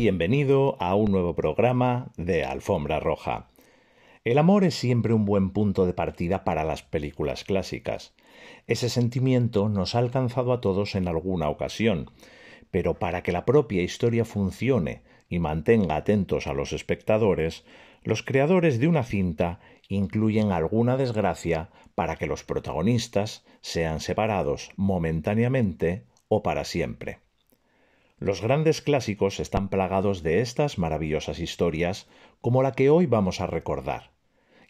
Bienvenido a un nuevo programa de Alfombra Roja. El amor es siempre un buen punto de partida para las películas clásicas. Ese sentimiento nos ha alcanzado a todos en alguna ocasión, pero para que la propia historia funcione y mantenga atentos a los espectadores, los creadores de una cinta incluyen alguna desgracia para que los protagonistas sean separados momentáneamente o para siempre. Los grandes clásicos están plagados de estas maravillosas historias como la que hoy vamos a recordar.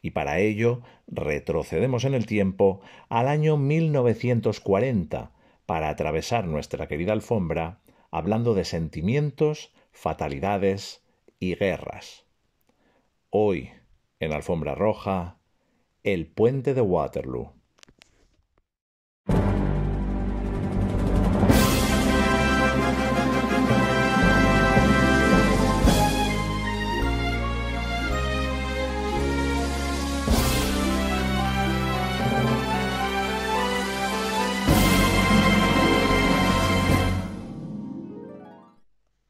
Y para ello retrocedemos en el tiempo al año 1940 para atravesar nuestra querida alfombra hablando de sentimientos, fatalidades y guerras. Hoy, en Alfombra Roja, el puente de Waterloo.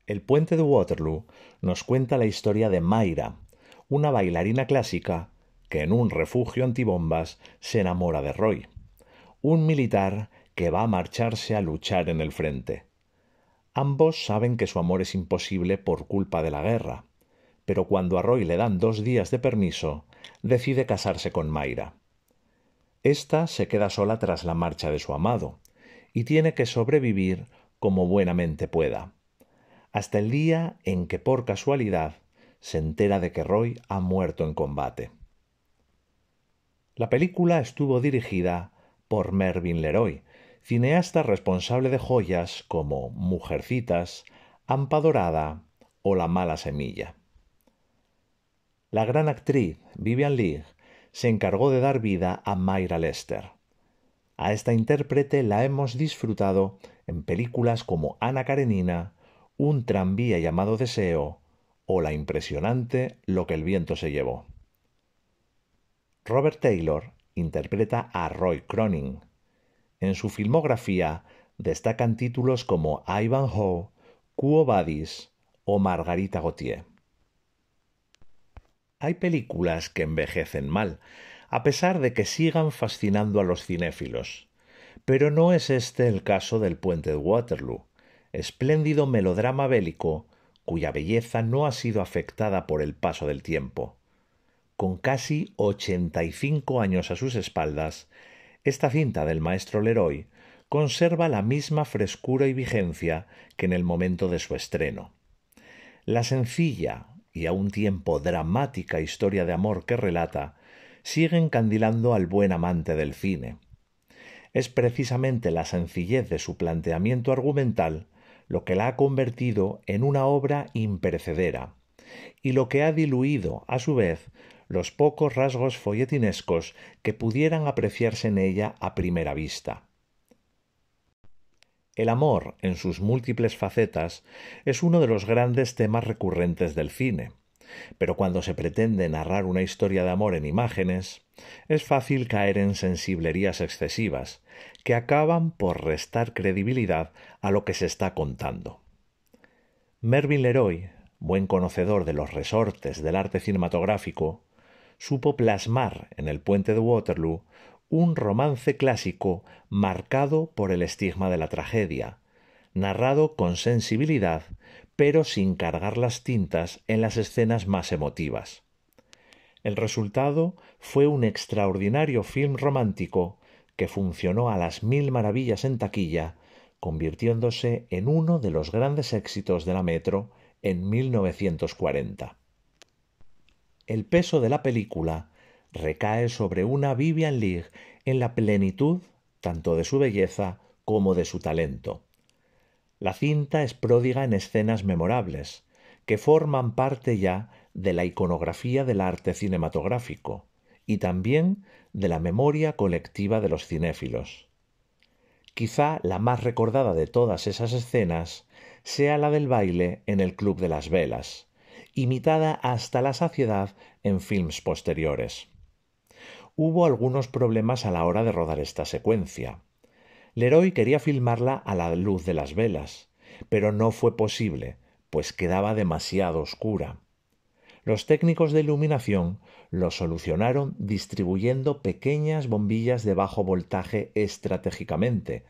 El puente de Waterloo nos cuenta la historia de Mayra, una bailarina clásica que en un refugio antibombas se enamora de Roy, un militar que va a marcharse a luchar en el frente. Ambos saben que su amor es imposible por culpa de la guerra, pero cuando a Roy le dan 2 días de permiso, decide casarse con Mayra. Esta se queda sola tras la marcha de su amado y tiene que sobrevivir como buenamente pueda, hasta el día en que por casualidad se entera de que Roy ha muerto en combate. La película estuvo dirigida por Mervyn LeRoy, cineasta responsable de joyas como Mujercitas, Hampa Dorada o La mala semilla. La gran actriz Vivien Leigh se encargó de dar vida a Mayra Lester. A esta intérprete la hemos disfrutado en películas como Ana Karenina, Un tranvía llamado Deseo o la impresionante Lo que el viento se llevó. Robert Taylor interpreta a Roy Cronin. En su filmografía destacan títulos como Ivanhoe, Quo Vadis o Margarita Gautier. Hay películas que envejecen mal, a pesar de que sigan fascinando a los cinéfilos. Pero no es este el caso del Puente de Waterloo, espléndido melodrama bélico cuya belleza no ha sido afectada por el paso del tiempo. Con casi 85 años a sus espaldas, esta cinta del maestro LeRoy conserva la misma frescura y vigencia que en el momento de su estreno. La sencilla y a un tiempo dramática historia de amor que relata sigue encandilando al buen amante del cine. Es precisamente la sencillez de su planteamiento argumental lo que la ha convertido en una obra imperecedera y lo que ha diluido, a su vez, los pocos rasgos folletinescos que pudieran apreciarse en ella a primera vista. El amor, en sus múltiples facetas, es uno de los grandes temas recurrentes del cine, pero cuando se pretende narrar una historia de amor en imágenes, es fácil caer en sensiblerías excesivas, que acaban por restar credibilidad a lo que se está contando. Mervyn LeRoy, buen conocedor de los resortes del arte cinematográfico, supo plasmar en El puente de Waterloo un romance clásico marcado por el estigma de la tragedia, narrado con sensibilidad, pero sin cargar las tintas en las escenas más emotivas. El resultado fue un extraordinario film romántico que funcionó a las 1000 maravillas en taquilla, convirtiéndose en uno de los grandes éxitos de la Metro en 1940. El peso de la película recae sobre una Vivien Leigh en la plenitud tanto de su belleza como de su talento. La cinta es pródiga en escenas memorables, que forman parte ya de la iconografía del arte cinematográfico y también de la memoria colectiva de los cinéfilos. Quizá la más recordada de todas esas escenas sea la del baile en el Club de las Velas, imitada hasta la saciedad en films posteriores. Hubo algunos problemas a la hora de rodar esta secuencia. LeRoy quería filmarla a la luz de las velas, pero no fue posible pues quedaba demasiado oscura. Los técnicos de iluminación lo solucionaron distribuyendo pequeñas bombillas de bajo voltaje estratégicamente,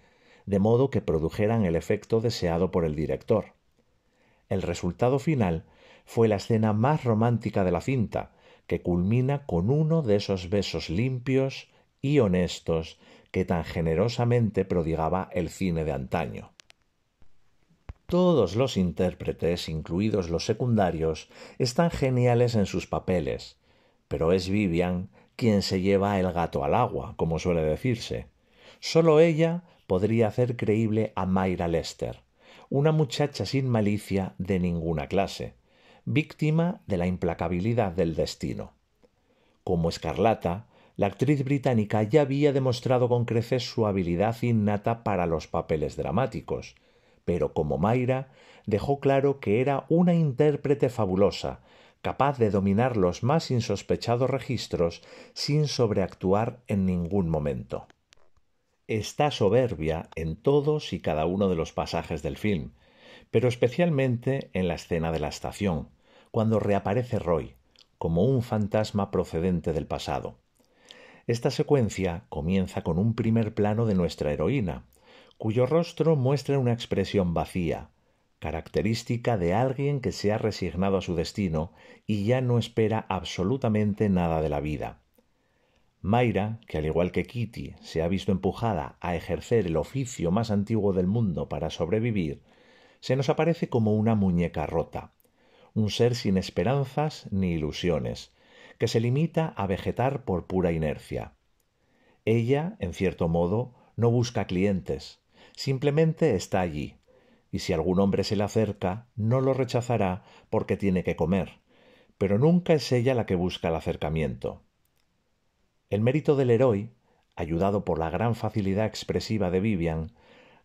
de modo que produjeran el efecto deseado por el director. El resultado final fue la escena más romántica de la cinta, que culmina con uno de esos besos limpios y honestos que tan generosamente prodigaba el cine de antaño. Todos los intérpretes, incluidos los secundarios, están geniales en sus papeles, pero es Vivian quien se lleva el gato al agua, como suele decirse. Solo ella podría hacer creíble a Mayra Lester, una muchacha sin malicia de ninguna clase, víctima de la implacabilidad del destino. Como Escarlata, la actriz británica ya había demostrado con creces su habilidad innata para los papeles dramáticos, pero como Mayra dejó claro que era una intérprete fabulosa, capaz de dominar los más insospechados registros sin sobreactuar en ningún momento. Está soberbia en todos y cada uno de los pasajes del film, pero especialmente en la escena de la estación, cuando reaparece Roy, como un fantasma procedente del pasado. Esta secuencia comienza con un primer plano de nuestra heroína, cuyo rostro muestra una expresión vacía, característica de alguien que se ha resignado a su destino y ya no espera absolutamente nada de la vida. Mayra, que al igual que Kitty se ha visto empujada a ejercer el oficio más antiguo del mundo para sobrevivir, se nos aparece como una muñeca rota, un ser sin esperanzas ni ilusiones, que se limita a vegetar por pura inercia. Ella, en cierto modo, no busca clientes, simplemente está allí, y si algún hombre se le acerca, no lo rechazará porque tiene que comer, pero nunca es ella la que busca el acercamiento. El mérito del héroe, ayudado por la gran facilidad expresiva de Vivian,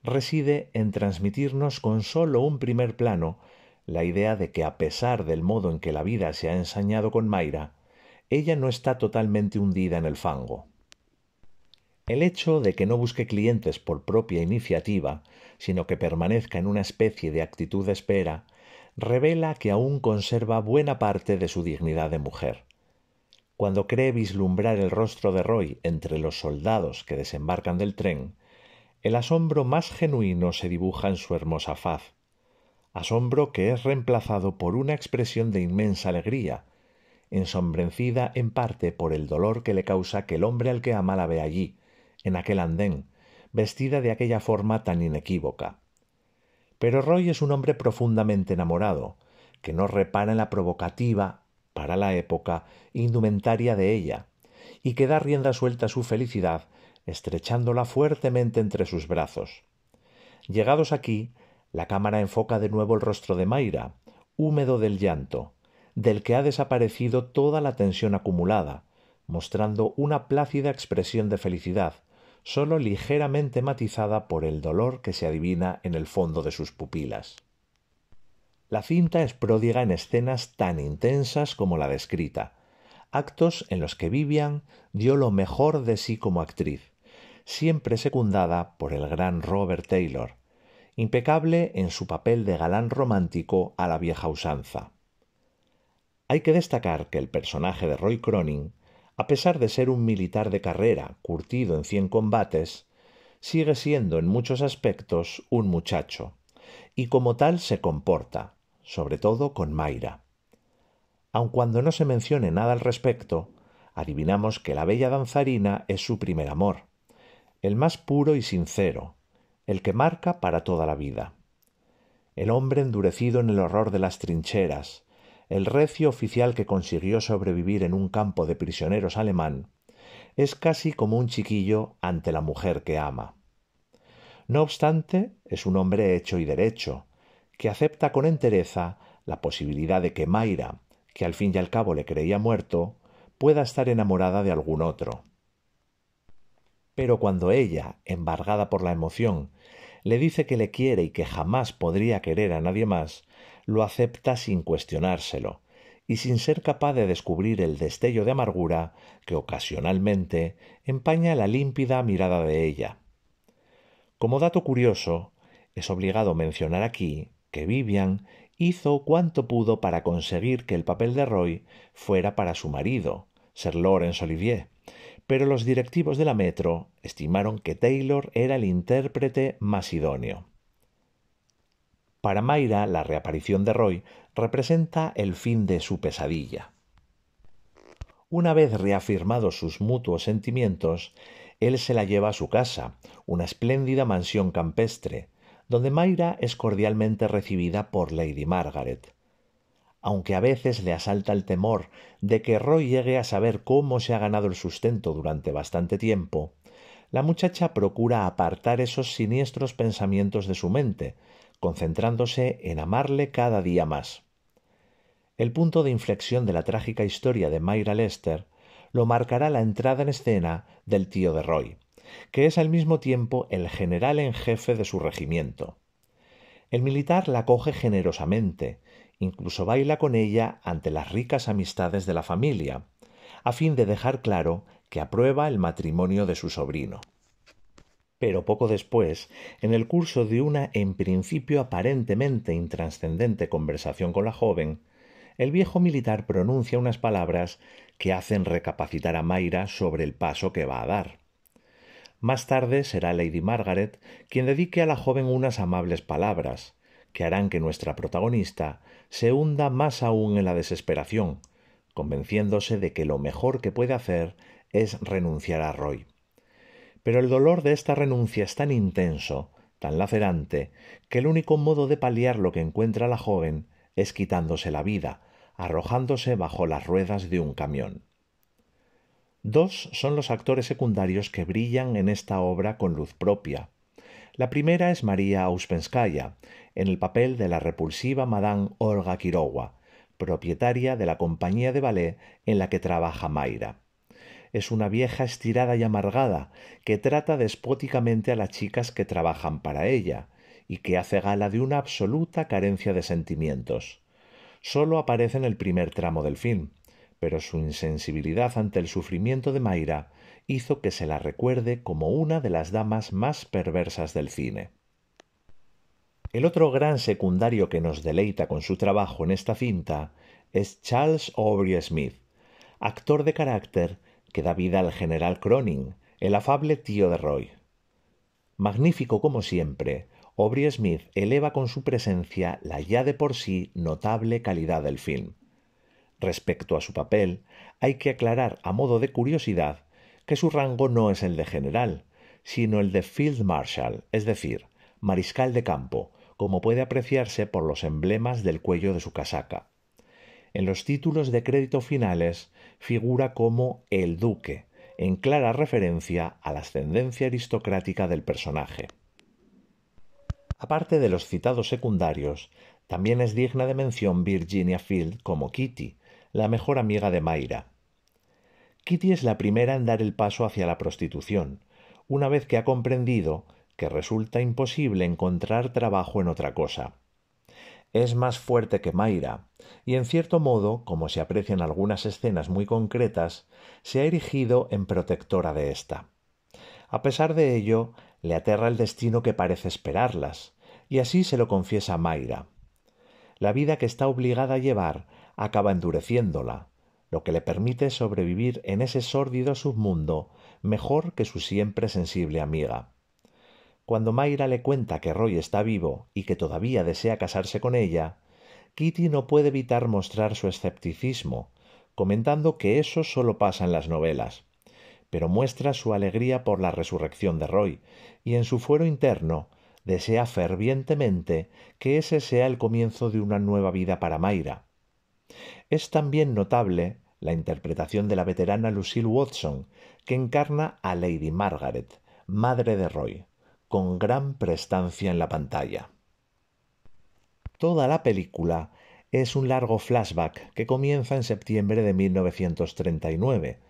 reside en transmitirnos con solo un primer plano la idea de que a pesar del modo en que la vida se ha ensañado con Mayra, ella no está totalmente hundida en el fango. El hecho de que no busque clientes por propia iniciativa, sino que permanezca en una especie de actitud de espera, revela que aún conserva buena parte de su dignidad de mujer. Cuando cree vislumbrar el rostro de Roy entre los soldados que desembarcan del tren, el asombro más genuino se dibuja en su hermosa faz, asombro que es reemplazado por una expresión de inmensa alegría, ensombrecida en parte por el dolor que le causa que el hombre al que ama la vea allí, en aquel andén, vestida de aquella forma tan inequívoca. Pero Roy es un hombre profundamente enamorado, que no repara en la provocativa, para la época, indumentaria de ella, y que da rienda suelta a su felicidad, estrechándola fuertemente entre sus brazos. Llegados aquí, la cámara enfoca de nuevo el rostro de Mayra, húmedo del llanto, del que ha desaparecido toda la tensión acumulada, mostrando una plácida expresión de felicidad, sólo ligeramente matizada por el dolor que se adivina en el fondo de sus pupilas. La cinta es pródiga en escenas tan intensas como la descrita, actos en los que Vivian dio lo mejor de sí como actriz, siempre secundada por el gran Robert Taylor, impecable en su papel de galán romántico a la vieja usanza. Hay que destacar que el personaje de Roy Cronin, a pesar de ser un militar de carrera curtido en 100 combates, sigue siendo en muchos aspectos un muchacho, y como tal se comporta, sobre todo con Mayra. Aun cuando no se mencione nada al respecto, adivinamos que la bella danzarina es su primer amor, el más puro y sincero, el que marca para toda la vida. El hombre endurecido en el horror de las trincheras, el recio oficial que consiguió sobrevivir en un campo de prisioneros alemán, es casi como un chiquillo ante la mujer que ama. No obstante, es un hombre hecho y derecho, que acepta con entereza la posibilidad de que Mayra, que al fin y al cabo le creía muerto, pueda estar enamorada de algún otro. Pero cuando ella, embargada por la emoción, le dice que le quiere y que jamás podría querer a nadie más, lo acepta sin cuestionárselo y sin ser capaz de descubrir el destello de amargura que ocasionalmente empaña la límpida mirada de ella. Como dato curioso, es obligado mencionar aquí que Vivian hizo cuanto pudo para conseguir que el papel de Roy fuera para su marido, Sir Laurence Olivier, pero los directivos de la Metro estimaron que Taylor era el intérprete más idóneo. Para Mayra, la reaparición de Roy representa el fin de su pesadilla. Una vez reafirmados sus mutuos sentimientos, él se la lleva a su casa, una espléndida mansión campestre, donde Mayra es cordialmente recibida por Lady Margaret. Aunque a veces le asalta el temor de que Roy llegue a saber cómo se ha ganado el sustento durante bastante tiempo, la muchacha procura apartar esos siniestros pensamientos de su mente, concentrándose en amarle cada día más. El punto de inflexión de la trágica historia de Mayra Lester lo marcará la entrada en escena del tío de Roy, que es al mismo tiempo el general en jefe de su regimiento. El militar la acoge generosamente, incluso baila con ella ante las ricas amistades de la familia, a fin de dejar claro que aprueba el matrimonio de su sobrino. Pero poco después, en el curso de una en principio aparentemente intranscendente conversación con la joven, el viejo militar pronuncia unas palabras que hacen recapacitar a Mayra sobre el paso que va a dar. Más tarde será Lady Margaret quien dedique a la joven unas amables palabras, que harán que nuestra protagonista se hunda más aún en la desesperación, convenciéndose de que lo mejor que puede hacer es renunciar a Roy. Pero el dolor de esta renuncia es tan intenso, tan lacerante, que el único modo de paliar lo que encuentra la joven es quitándose la vida, arrojándose bajo las ruedas de un camión. Dos son los actores secundarios que brillan en esta obra con luz propia. La primera es María Ouspenskaya, en el papel de la repulsiva Madame Olga Kirowa, propietaria de la compañía de ballet en la que trabaja Mayra. Es una vieja estirada y amargada que trata despóticamente a las chicas que trabajan para ella y que hace gala de una absoluta carencia de sentimientos. Solo aparece en el primer tramo del film, pero su insensibilidad ante el sufrimiento de Mayra hizo que se la recuerde como una de las damas más perversas del cine. El otro gran secundario que nos deleita con su trabajo en esta cinta es Charles Aubrey Smith, actor de carácter que da vida al general Cronin, el afable tío de Roy. Magnífico como siempre, Aubrey Smith eleva con su presencia la ya de por sí notable calidad del film. Respecto a su papel, hay que aclarar a modo de curiosidad que su rango no es el de general, sino el de Field Marshal, es decir, mariscal de campo, como puede apreciarse por los emblemas del cuello de su casaca. En los títulos de crédito finales figura como el Duque, en clara referencia a la ascendencia aristocrática del personaje. Aparte de los citados secundarios, también es digna de mención Virginia Field como Kitty, la mejor amiga de Mayra. Kitty es la primera en dar el paso hacia la prostitución, una vez que ha comprendido que resulta imposible encontrar trabajo en otra cosa. Es más fuerte que Mayra, y en cierto modo, como se aprecia en algunas escenas muy concretas, se ha erigido en protectora de ésta. A pesar de ello, le aterra el destino que parece esperarlas, y así se lo confiesa a Mayra. La vida que está obligada a llevar acaba endureciéndola, lo que le permite sobrevivir en ese sórdido submundo mejor que su siempre sensible amiga. Cuando Mayra le cuenta que Roy está vivo y que todavía desea casarse con ella, Kitty no puede evitar mostrar su escepticismo, comentando que eso solo pasa en las novelas, pero muestra su alegría por la resurrección de Roy y en su fuero interno desea fervientemente que ese sea el comienzo de una nueva vida para Mayra. Es también notable la interpretación de la veterana Lucille Watson, que encarna a Lady Margaret, madre de Roy, con gran prestancia en la pantalla. Toda la película es un largo flashback que comienza en septiembre de 1939,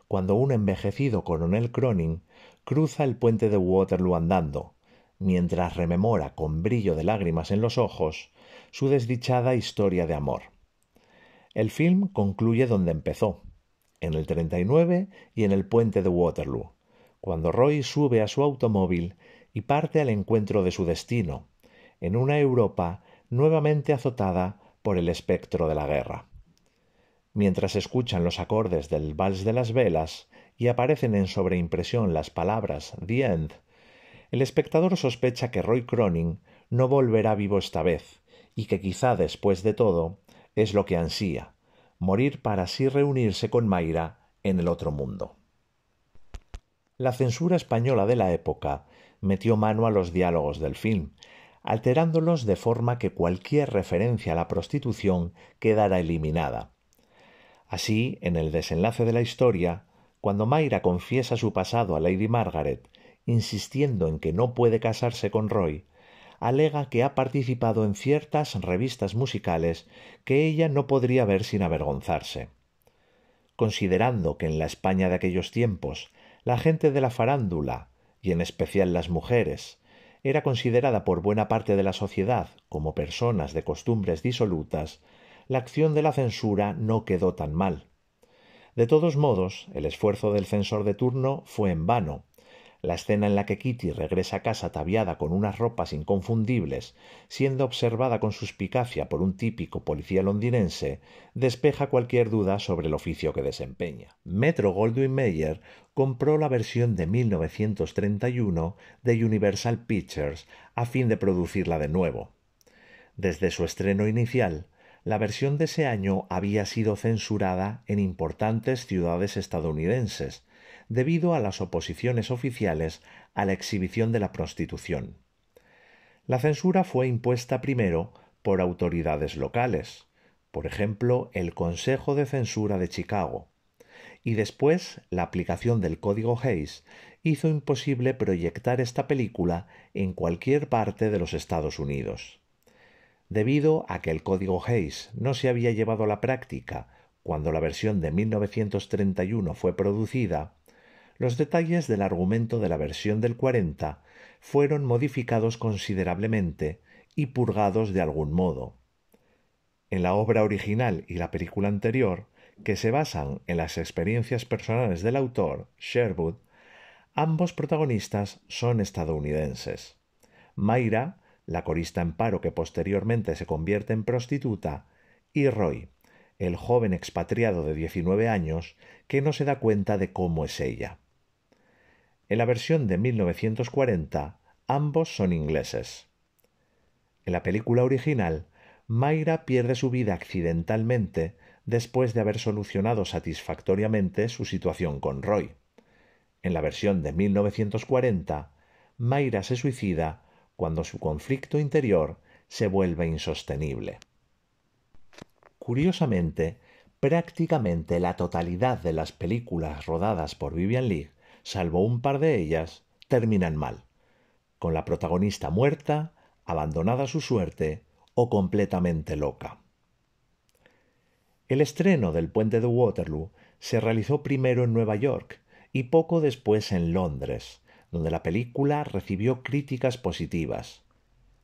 cuando un envejecido coronel Cronin cruza el puente de Waterloo andando, mientras rememora con brillo de lágrimas en los ojos su desdichada historia de amor. El film concluye donde empezó, en el 39 y en el puente de Waterloo, cuando Roy sube a su automóvil y parte al encuentro de su destino, en una Europa nuevamente azotada por el espectro de la guerra. Mientras escuchan los acordes del Vals de las Velas y aparecen en sobreimpresión las palabras The End, el espectador sospecha que Roy Cronin no volverá vivo esta vez y que quizá después de todo es lo que ansía, morir para así reunirse con Mayra en el otro mundo. La censura española de la época metió mano a los diálogos del film, alterándolos de forma que cualquier referencia a la prostitución quedara eliminada. Así, en el desenlace de la historia, cuando Mayra confiesa su pasado a Lady Margaret, insistiendo en que no puede casarse con Roy, alega que ha participado en ciertas revistas musicales que ella no podría ver sin avergonzarse. Considerando que en la España de aquellos tiempos la gente de la farándula, y en especial las mujeres, era considerada por buena parte de la sociedad como personas de costumbres disolutas, la acción de la censura no quedó tan mal. De todos modos, el esfuerzo del censor de turno fue en vano. La escena en la que Kitty regresa a casa ataviada con unas ropas inconfundibles, siendo observada con suspicacia por un típico policía londinense, despeja cualquier duda sobre el oficio que desempeña. Metro-Goldwyn-Mayer compró la versión de 1931 de Universal Pictures a fin de producirla de nuevo. Desde su estreno inicial, la versión de ese año había sido censurada en importantes ciudades estadounidenses, debido a las oposiciones oficiales a la exhibición de la prostitución. La censura fue impuesta primero por autoridades locales, por ejemplo, el Consejo de Censura de Chicago, y después la aplicación del Código Hays hizo imposible proyectar esta película en cualquier parte de los Estados Unidos. Debido a que el Código Hays no se había llevado a la práctica cuando la versión de 1931 fue producida, los detalles del argumento de la versión del 40 fueron modificados considerablemente y purgados de algún modo. En la obra original y la película anterior, que se basan en las experiencias personales del autor, Sherwood, ambos protagonistas son estadounidenses. Mayra, la corista en paro que posteriormente se convierte en prostituta, y Roy, el joven expatriado de 19 años que no se da cuenta de cómo es ella. En la versión de 1940, ambos son ingleses. En la película original, Mayra pierde su vida accidentalmente después de haber solucionado satisfactoriamente su situación con Roy. En la versión de 1940, Mayra se suicida cuando su conflicto interior se vuelve insostenible. Curiosamente, prácticamente la totalidad de las películas rodadas por Vivien Leigh, salvo un par de ellas, terminan mal, con la protagonista muerta, abandonada a su suerte o completamente loca. El estreno del Puente de Waterloo se realizó primero en Nueva York y poco después en Londres, donde la película recibió críticas positivas.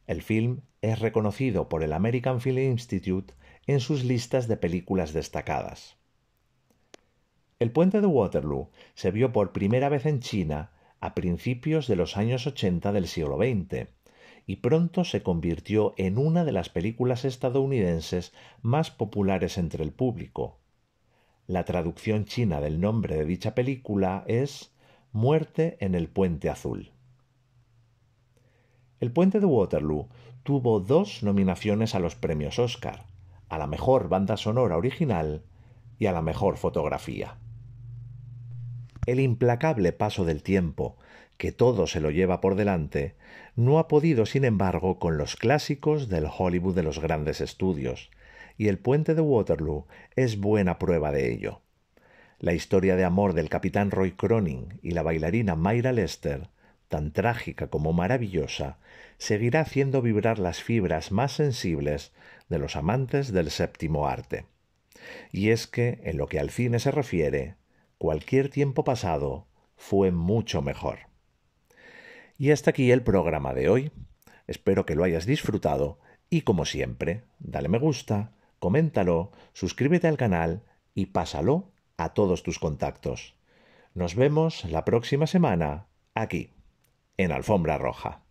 El film es reconocido por el American Film Institute en sus listas de películas destacadas. El Puente de Waterloo se vio por primera vez en China a principios de los años 80 del siglo XX y pronto se convirtió en una de las películas estadounidenses más populares entre el público. La traducción china del nombre de dicha película es Muerte en el Puente Azul. El Puente de Waterloo tuvo 2 nominaciones a los premios Oscar, a la mejor banda sonora original y a la mejor fotografía. El implacable paso del tiempo, que todo se lo lleva por delante, no ha podido, sin embargo, con los clásicos del Hollywood de los grandes estudios, y El Puente de Waterloo es buena prueba de ello. La historia de amor del capitán Roy Cronin y la bailarina Mayra Lester, tan trágica como maravillosa, seguirá haciendo vibrar las fibras más sensibles de los amantes del séptimo arte. Y es que, en lo que al cine se refiere, cualquier tiempo pasado fue mucho mejor. Y hasta aquí el programa de hoy. Espero que lo hayas disfrutado y, como siempre, dale me gusta, coméntalo, suscríbete al canal y pásalo a todos tus contactos. Nos vemos la próxima semana aquí, en Alfombra Roja.